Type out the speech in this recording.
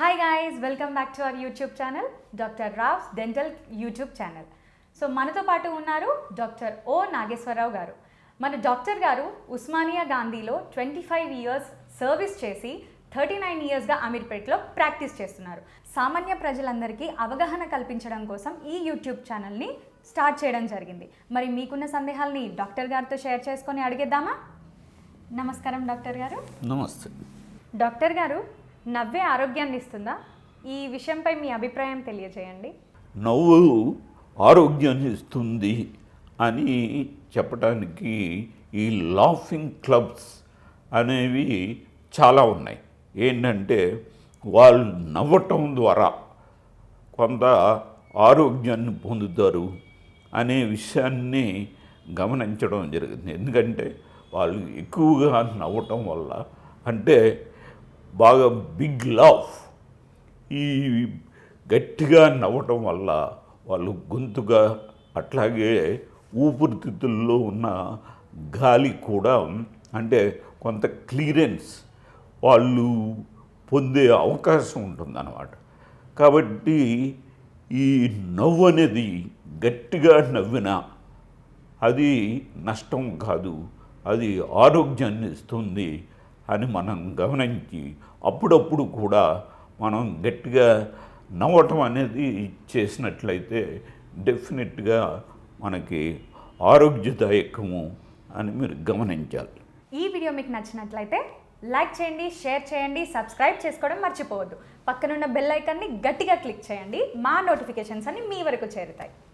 Hi guys, welcome back to our YouTube channel, Dr. Rav's Dental YouTube channel. So మనతో పాటు ఉన్నారు doctor ఓ నాగేశ్వరరావు గారు. మన డాక్టర్ గారు ఉస్మానియా గాంధీలో 25 ఇయర్స్ సర్వీస్ చేసి 39 ఇయర్స్గా అమీర్పేట్లో ప్రాక్టీస్ చేస్తున్నారు. సామాన్య ప్రజలందరికీ అవగాహన కల్పించడం కోసం ఈ యూట్యూబ్ ఛానల్ని స్టార్ట్ చేయడం జరిగింది. మరి మీకున్న సందేహాల్ని డాక్టర్ గారితో షేర్ చేసుకొని అడిగేద్దామా? నమస్కారం డాక్టర్ గారు. నమస్తే డాక్టర్ గారు, నవ్వే ఆరోగ్యాన్ని ఇస్తుందా? ఈ విషయంపై మీ అభిప్రాయం తెలియజేయండి. నవ్వు ఆరోగ్యాన్ని ఇస్తుంది అని చెప్పడానికి ఈ లాఫింగ్ క్లబ్స్ అనేవి చాలా ఉన్నాయి. ఏంటంటే వాళ్ళు నవ్వటం ద్వారా కొంత ఆరోగ్యాన్ని పొందుతారు అనే విషయాన్ని గమనించడం జరిగింది. ఎందుకంటే వాళ్ళు ఎక్కువగా నవ్వటం వల్ల, అంటే బాగా బిగ్ లాఫ్, ఈ గట్టిగా నవ్వటం వల్ల వాళ్ళు గొంతుగా అట్లాగే ఊపిరితిత్తుల్లో ఉన్న గాలి కూడా, అంటే కొంత క్లియరెన్స్ వాళ్ళు పొందే అవకాశం ఉంటుందన్నమాట. కాబట్టి ఈ నవ్వు అనేది గట్టిగా నవ్వినా అది నష్టం కాదు, అది ఆరోగ్యాన్ని ఇస్తుంది అని మనం గమనించి అప్పుడప్పుడు కూడా మనం గట్టిగా నవ్వటం అనేది చేసినట్లయితే డెఫినెట్గా మనకి ఆరోగ్యదాయకము అని మీరు గమనించాలి. ఈ వీడియో మీకు నచ్చినట్లయితే లైక్ చేయండి, షేర్ చేయండి, సబ్స్క్రైబ్ చేసుకోవడం మర్చిపోవద్దు. పక్కనున్న బెల్ ఐకాన్ని గట్టిగా క్లిక్ చేయండి. మా నోటిఫికేషన్స్ అన్ని మీ వరకు చేరుతాయి.